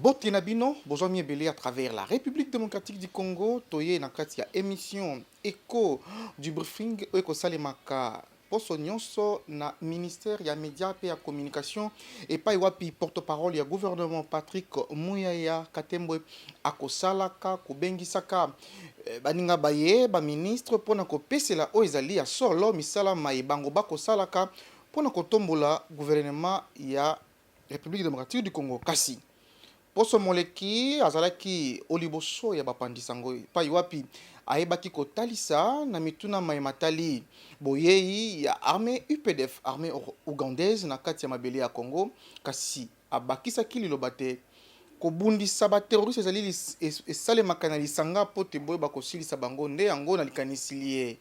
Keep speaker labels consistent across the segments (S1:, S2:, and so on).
S1: Bote Nabino, besoin belé à travers la République démocratique du Congo, toye na kati ya émission écho du briefing Eko Salemaka. Poso nyonso na ministère ya média et ya communication et pas wapi porte-parole ya gouvernement Patrick Muyaya Katembwe akosalaka kubengisaka baninga baye ba ministre pona ko pesela o ezali ya solo misala maibango bakosalaka pona ko tombola gouvernement ya République démocratique du Congo kasi Poso moleki azalaki oliboso ya bapandisango pa iwapi ayebaki kotalisa na mituna matali boyei ya armée UPDF armée ougandaise na kati ya mabele ya Congo kasi abakisaki liloba te kobundisa baterroriste ezali esalemaka na lisanga po te boye bakosilisa bango nde yango na likanisili ye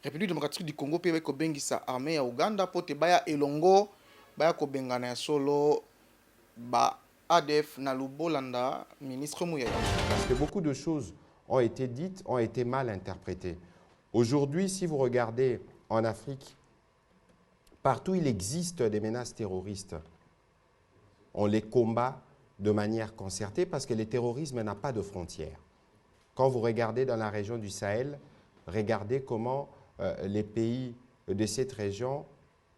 S1: République démocratique du Congo mpe bakobengisa armée ya Uganda po te baya elongo baya kobengana ya solo ba ADF Nalubolanda, ministre Mouyaya.
S2: Parce que beaucoup de choses ont été dites, ont été mal interprétées. Aujourd'hui, si vous regardez en Afrique, partout il existe des menaces terroristes. On les combat de manière concertée parce que le terrorisme n'a pas de frontières. Quand vous regardez dans la région du Sahel, regardez comment les pays de cette région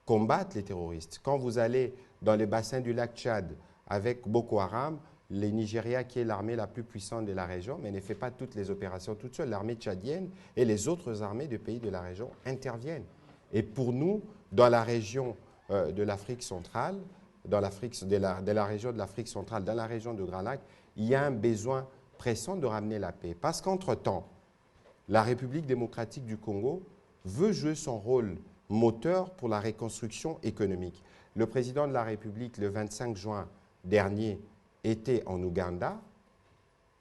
S2: combattent les terroristes. Quand vous allez dans le bassin du lac Tchad, avec Boko Haram, le Nigeria qui est l'armée la plus puissante de la région, mais ne fait pas toutes les opérations toute seule. L'armée tchadienne et les autres armées des pays de la région interviennent. Et pour nous, dans la région de l'Afrique centrale, dans la région de l'Afrique centrale, dans la région de Grand Lac, il y a un besoin pressant de ramener la paix. Parce qu'entre-temps, la République démocratique du Congo veut jouer son rôle moteur pour la reconstruction économique. Le président de la République, le 25 juin dernier, était en Ouganda.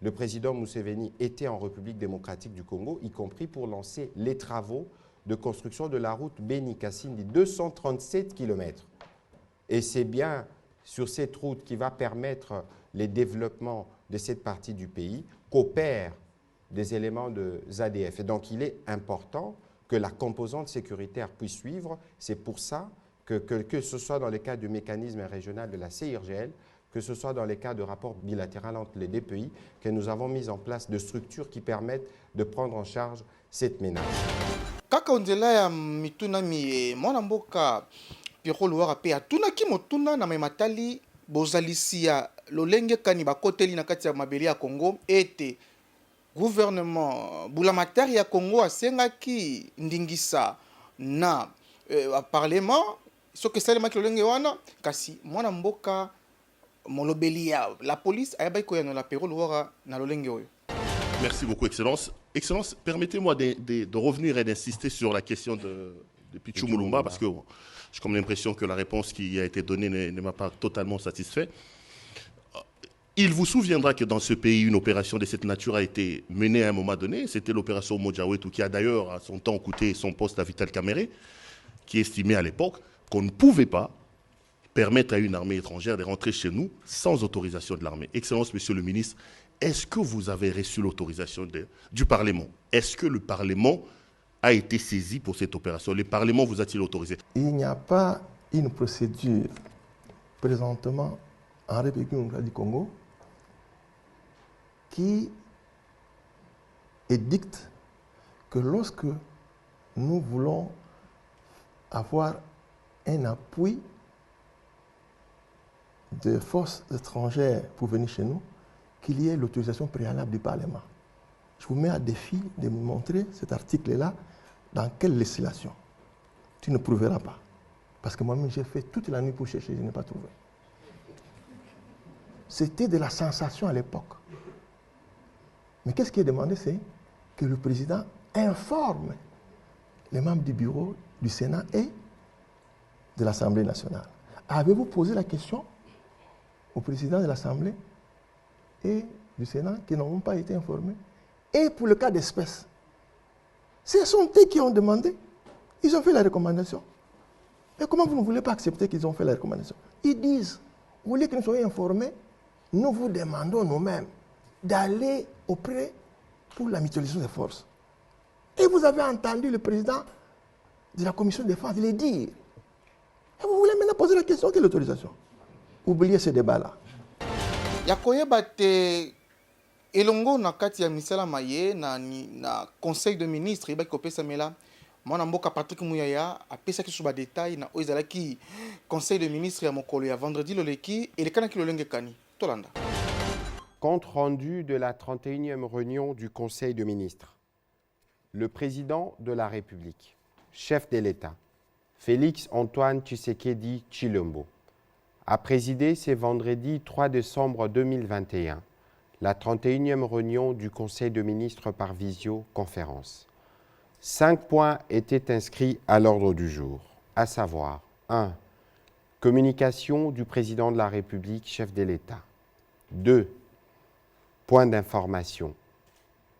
S2: Le président Museveni était en République démocratique du Congo, y compris pour lancer les travaux de construction de la route Beni-Kassindi, 237 km. Et c'est bien sur cette route qui va permettre le développement de cette partie du pays qu'opèrent des éléments de ZADF. Et donc il est important que la composante sécuritaire puisse suivre. C'est pour ça que ce soit dans le cadre du mécanisme régional de la CIRGL, que ce soit dans les cas de rapports bilatéraux entre les deux pays, que nous avons mis en place de structures qui permettent de prendre en charge cette menace.
S1: Kaka onzela ya mituna mi mwana mboka Pierrot Louara pe atuna ki motuna na matali bozalisia lolenge kani bakoteli na kati ya mabele ya Congo ete gouvernement bulamatari ya Congo asengaki ndingisa na parlement soki esalemaki lolenge wana kasi mwana mboka molobeli ya la police ayebaki koyano la Pierrot Louara na lolenge oyo.
S3: Merci beaucoup, Excellence. Excellence, permettez-moi de revenir et d'insister sur la question de Pichou Moulumba, parce que j'ai comme l'impression que la réponse qui a été donnée ne m'a pas totalement satisfait. Il vous souviendra que dans ce pays, une opération de cette nature a été menée à un moment donné. C'était l'opération Mojawetu, qui a d'ailleurs à son temps coûté son poste à Vital Kamerhe, qui estimait à l'époque qu'on ne pouvait pas permettre à une armée étrangère de rentrer chez nous sans autorisation de l'armée. Excellence, Monsieur le ministre, est-ce que vous avez reçu l'autorisation du Parlement? Est-ce que le Parlement a été saisi pour cette opération? Le Parlement vous a-t-il autorisé?
S4: Il n'y a pas une procédure présentement en République démocratique du Congo qui édicte que lorsque nous voulons avoir un appui de forces étrangères pour venir chez nous, qu'il y ait l'autorisation préalable du Parlement. Je vous mets à défi de me montrer cet article-là dans quelle législation. Tu ne prouveras pas. Parce que moi-même, j'ai fait toute la nuit pour chercher, je n'ai pas trouvé. C'était de la sensation à l'époque. Mais qu'est-ce qui est demandé? C'est que le président informe les membres du bureau du Sénat et de l'Assemblée nationale. Avez-vous posé la question au président de l'Assemblée et du Sénat qui n'ont pas été informés? Et pour le cas d'espèce, ce sont eux qui ont demandé. Ils ont fait la recommandation. Et comment vous ne voulez pas accepter qu'ils ont fait la recommandation? Ils disent, vous voulez que nous soyons informés? Nous vous demandons nous-mêmes d'aller auprès pour la mutualisation des forces. Et vous avez entendu le président de la commission de défense le dire. Et vous voulez maintenant poser la question, quelle autorisation? Oubliez ce débat-là.
S1: ya koyeba te elongo na kati ya misala maye na conseil de ministre yebaki kopesamela mwana mboka Patrick Muyaya apesaki so badetail na oyo ezalaki conseil de ministre ya mokolo ya vendredi loleki elekanaki lolenge kani tolanda.
S2: Compte rendu de la 31e réunion du Conseil de ministres. Le président de la République, chef de l'État, Félix Antoine Tshisekedi Tshilombo, a présidé ce vendredi 3 décembre 2021 la 31e réunion du Conseil de ministres par visioconférence. 5 points étaient inscrits à l'ordre du jour, à savoir 1. Communication du président de la République, chef de l'État. 2. Point d'information.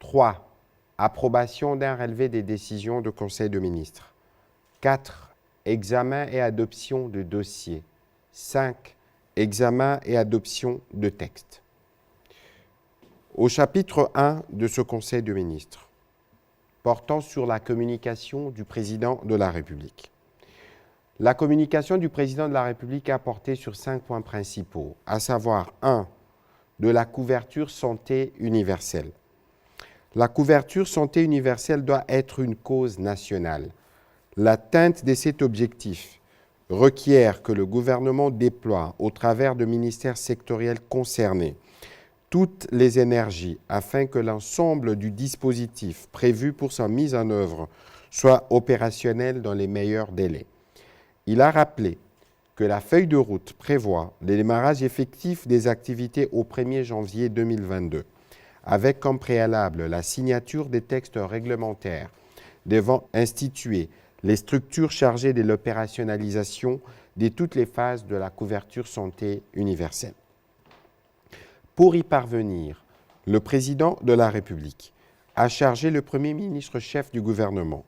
S2: 3. Approbation d'un relevé des décisions du Conseil de ministres. 4. Examen et adoption de dossiers. 5. Examen et adoption de textes. Au chapitre 1 de ce Conseil de ministres, portant sur la communication du président de la République. La communication du président de la République a porté sur 5 points principaux, à savoir 1. De la couverture santé universelle. La couverture santé universelle doit être une cause nationale. L'atteinte de cet objectif requiert que le gouvernement déploie, au travers de ministères sectoriels concernés, toutes les énergies afin que l'ensemble du dispositif prévu pour sa mise en œuvre soit opérationnel dans les meilleurs délais. Il a rappelé que la feuille de route prévoit le démarrage effectif des activités au 1er janvier 2022, avec comme préalable la signature des textes réglementaires devant instituer les structures chargées de l'opérationnalisation de toutes les phases de la couverture santé universelle. Pour y parvenir, le président de la République a chargé le Premier ministre chef du gouvernement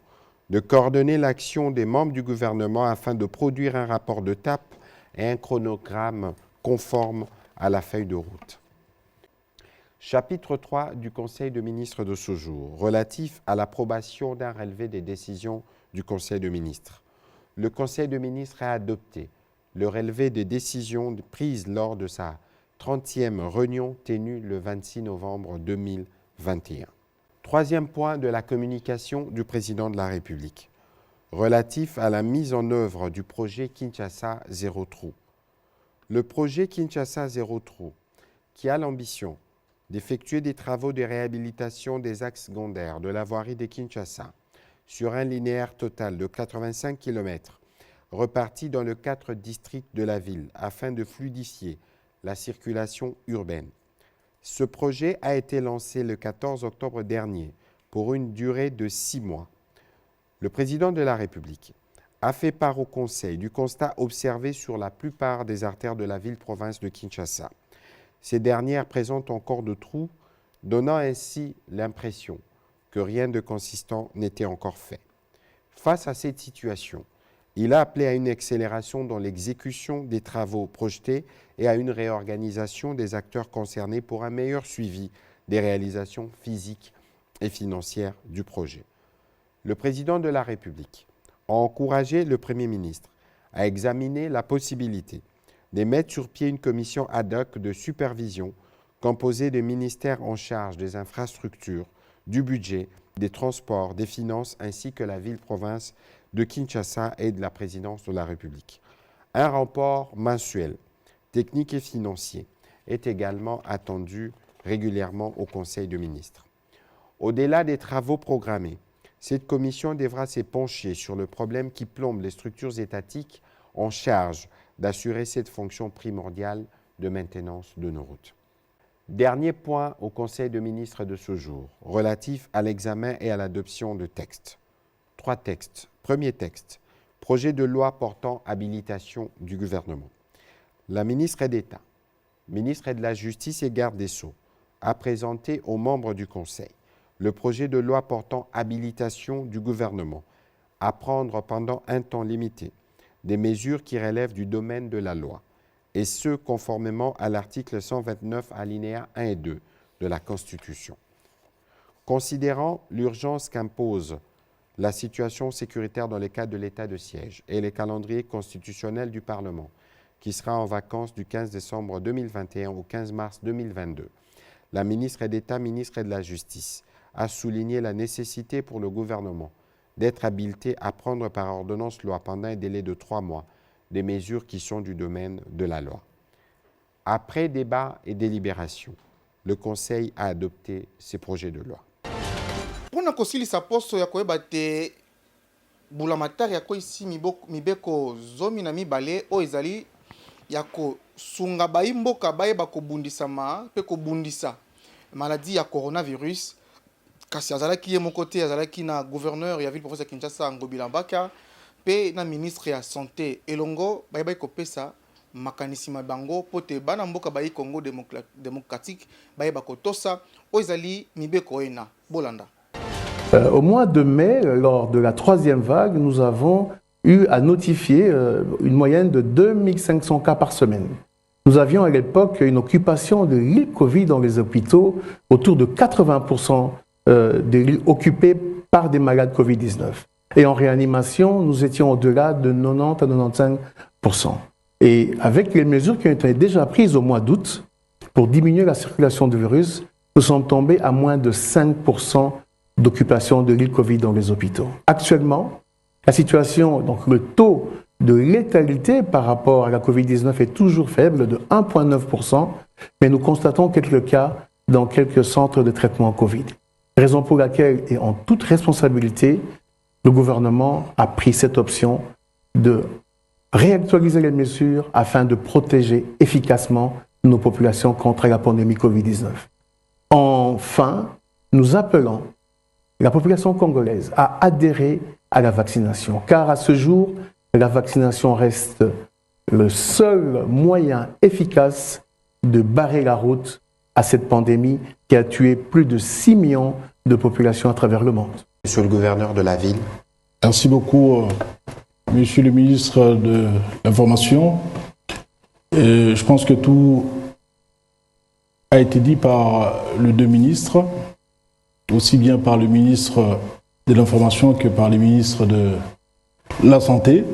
S2: de coordonner l'action des membres du gouvernement afin de produire un rapport d'étape et un chronogramme conforme à la feuille de route. Chapitre 3 du Conseil de ministres de ce jour, relatif à l'approbation d'un relevé des décisions du Conseil de ministres. Le Conseil de ministres a adopté le relevé des décisions prises lors de sa 30e réunion tenue le 26 novembre 2021. Troisième point de la communication du président de la République, relatif à la mise en œuvre du projet Kinshasa Zéro Trou. Le projet Kinshasa Zéro Trou, qui a l'ambition d'effectuer des travaux de réhabilitation des axes secondaires de la voirie de Kinshasa sur un linéaire total de 85 km, reparti dans les 4 districts de la ville afin de fluidifier la circulation urbaine. Ce projet a été lancé le 14 octobre dernier pour une durée de 6 mois. Le président de la République a fait part au Conseil du constat observé sur la plupart des artères de la ville-province de Kinshasa. Ces dernières présentent encore de trous, donnant ainsi l'impression que rien de consistant n'était encore fait. Face à cette situation, il a appelé à une accélération dans l'exécution des travaux projetés et à une réorganisation des acteurs concernés pour un meilleur suivi des réalisations physiques et financières du projet. Le président de la République a encouragé le Premier ministre à examiner la possibilité de mettre sur pied une commission ad hoc de supervision composée des ministères en charge des infrastructures, du budget, des transports, des finances ainsi que la ville-province de Kinshasa et de la présidence de la République. Un rapport mensuel, technique et financier, est également attendu régulièrement au Conseil de ministres. Au-delà des travaux programmés, cette commission devra se pencher sur le problème qui plombe les structures étatiques en charge d'assurer cette fonction primordiale de maintenance de nos routes. Dernier point au Conseil de ministres de ce jour, relatif à l'examen et à l'adoption de textes. 3 textes. Premier texte, projet de loi portant habilitation du gouvernement. La ministre d'État, ministre de la Justice et garde des Sceaux, a présenté aux membres du Conseil le projet de loi portant habilitation du gouvernement à prendre pendant un temps limité des mesures qui relèvent du domaine de la loi, et ce, conformément à l'article 129 alinéa 1 et 2 de la Constitution. Considérant l'urgence qu'impose la situation sécuritaire dans le cadre de l'état de siège et les calendriers constitutionnels du Parlement, qui sera en vacances du 15 décembre 2021 au 15 mars 2022. La ministre d'État, ministre de la Justice, a souligné la nécessité pour le gouvernement d'être habilité à prendre par ordonnance loi pendant un délai de 3 mois des mesures qui sont du domaine de la loi. Après débat et délibération, le Conseil a adopté ces projets de loi.
S1: Mpona kosilisa poso ya koyeba te bulamatari ya koisi mibeko zomi na mibale oyo ezali ya kosunga bayi mboka bayeba kobundisama mpe kobundisa maladi ya coronavirus. Kasi azalaki ye moko te, azalaki na gouverneur ya ville province ya Kinshasa Ngobila Mbaka mpe na ministre ya santé elongo bayebaki kopesa makanisi mabango pote bana mboka bayi Congo démocratique bayeba kotosa oyo ezali mibeko ena bolanda.
S5: Au mois de mai, lors de la 3e vague, nous avons eu à notifier une moyenne de 2500 cas par semaine. Nous avions à l'époque une occupation de lits Covid dans les hôpitaux, autour de 80% des lits occupés par des malades Covid-19. Et en réanimation, nous étions au-delà de 90 à 95%. Et avec les mesures qui ont été déjà prises au mois d'août pour diminuer la circulation du virus, nous sommes tombés à moins de 5% d'occupation de lits Covid dans les hôpitaux. Actuellement, la situation, donc le taux de létalité par rapport à la Covid-19 est toujours faible, de 1,9%, mais nous constatons quelques cas dans quelques centres de traitement Covid. Raison pour laquelle, et en toute responsabilité, le gouvernement a pris cette option de réactualiser les mesures afin de protéger efficacement nos populations contre la pandémie Covid-19. Enfin, nous appelons la population congolaise a adhéré à la vaccination, car à ce jour, la vaccination reste le seul moyen efficace de barrer la route à cette pandémie qui a tué plus de 6 millions de populations à travers le monde.
S2: Monsieur le gouverneur de la ville.
S6: Merci beaucoup, monsieur le ministre de l'Information. Je pense que tout a été dit par les deux ministres, aussi bien par le ministre de l'Information que par le ministre de la Santé.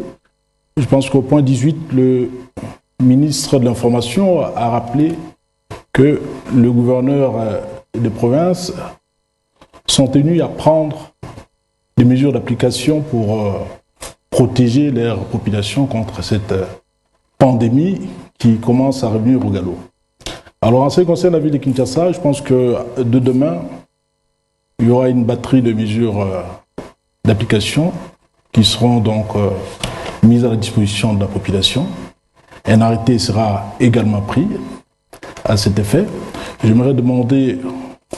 S6: Je pense qu'au point 18, le ministre de l'Information a rappelé que le gouverneur des provinces sont tenus à prendre des mesures d'application pour protéger leur population contre cette pandémie qui commence à revenir au galop. Alors en ce qui concerne la ville de Kinshasa, je pense que de demain, il y aura une batterie de mesures d'application qui seront donc mises à la disposition de la population. Un arrêté sera également pris à cet effet. J'aimerais demander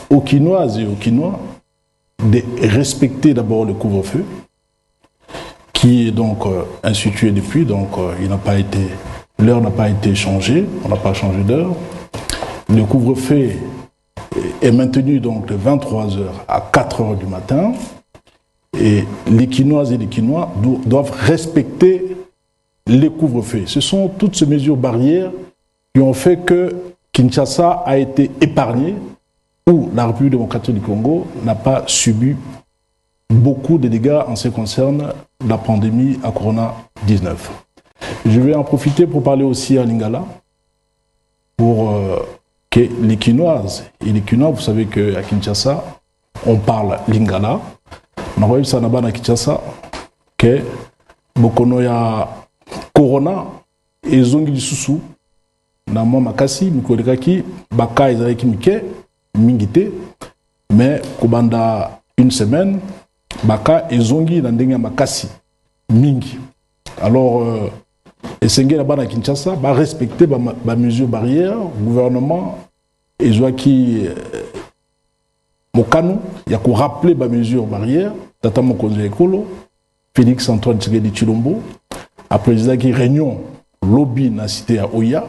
S6: aux Kinoises et aux Kinois de respecter d'abord le couvre-feu qui est donc institué depuis, donc l'heure n'a pas été changée, on n'a pas changé d'heure. Le couvre-feu est maintenu donc de 23h à 4h du matin et les Kinoises et les Kinois doivent respecter les couvre-feux. Ce sont toutes ces mesures barrières qui ont fait que Kinshasa a été épargnée où la République démocratique du Congo n'a pas subi beaucoup de dégâts en ce qui concerne la pandémie à Corona-19. Je vais en profiter pour parler aussi à Lingala pour que les Kinoises et les Kinois, vous savez qu'à Kinshasa, on parle Lingala. On a vu ça à Kinshasa que Bokono ya Corona et Zongi Susu, na mwa makasi mikolekaki baka ezalaki mike mingite, mais kubanda une semaine baka ezongi na ndenge makasi mingi. Alors esengeli na bana Kinshasa ba respecter ba mesures barrières, gouvernement ezwaki mokano ya ko rappeler ba mesures barrières tata mokonzi ekolo Félix Antoine Tshisekedi Tshilombo a président qui réunion lobby na cité à Oya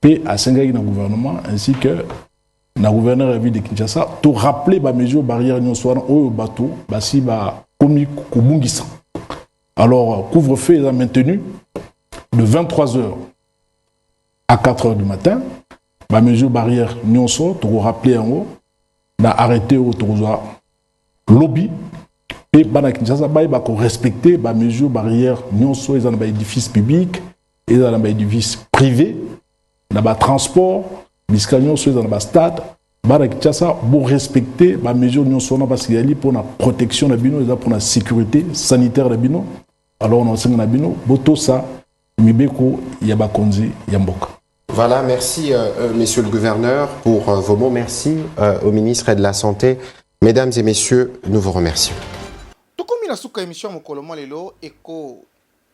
S6: et à Sengaki dans le gouvernement ainsi que na gouverneur de la ville de Kinshasa pour rappeler les mesures barrières non soit au bateau basi ba komi kubungisa. Alors couvre-feu est maintenu de 23h à 4h du matin. Les mesures barrières non soit pour rappeler en haut na arrêté au tourza lobby et bana Kinshasa ba ko respecter les mesures barrières non soit dans les édifices publics et dans les édifices privés, dans le transport, les camions sont dans le stade, pour respecter les mesures parce qu'il y a pour la protection de bino, pour la sécurité sanitaire de bino. Alors on a enseigné na bino, boto ça, mibeko yabakonzi yamboka.
S2: Voilà, merci Monsieur le Gouverneur pour vos mots. Merci au ministre de la Santé. Mesdames et messieurs, nous vous remercions.
S1: Tokomi na suka émission mokolomo lelo écho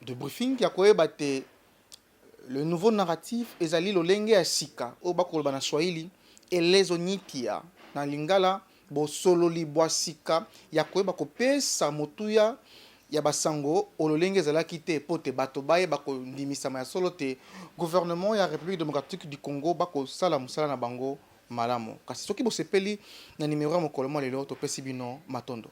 S1: de briefing ya koyeba te le nouveau narratif ezali lolenge ya sika o bakoloba na Swahili elezonitia na lingala bosololi bwa sika ya koyeba kopesa motuya ya basango ololenge ezalaki te po te bato baye bakondimisama ya solo te gouvernement ya République démocratique du Congo bakosala mosala na bango malamu kasi soki bosepeli na numéro ya mokolo mo lelo topesi bino matondo.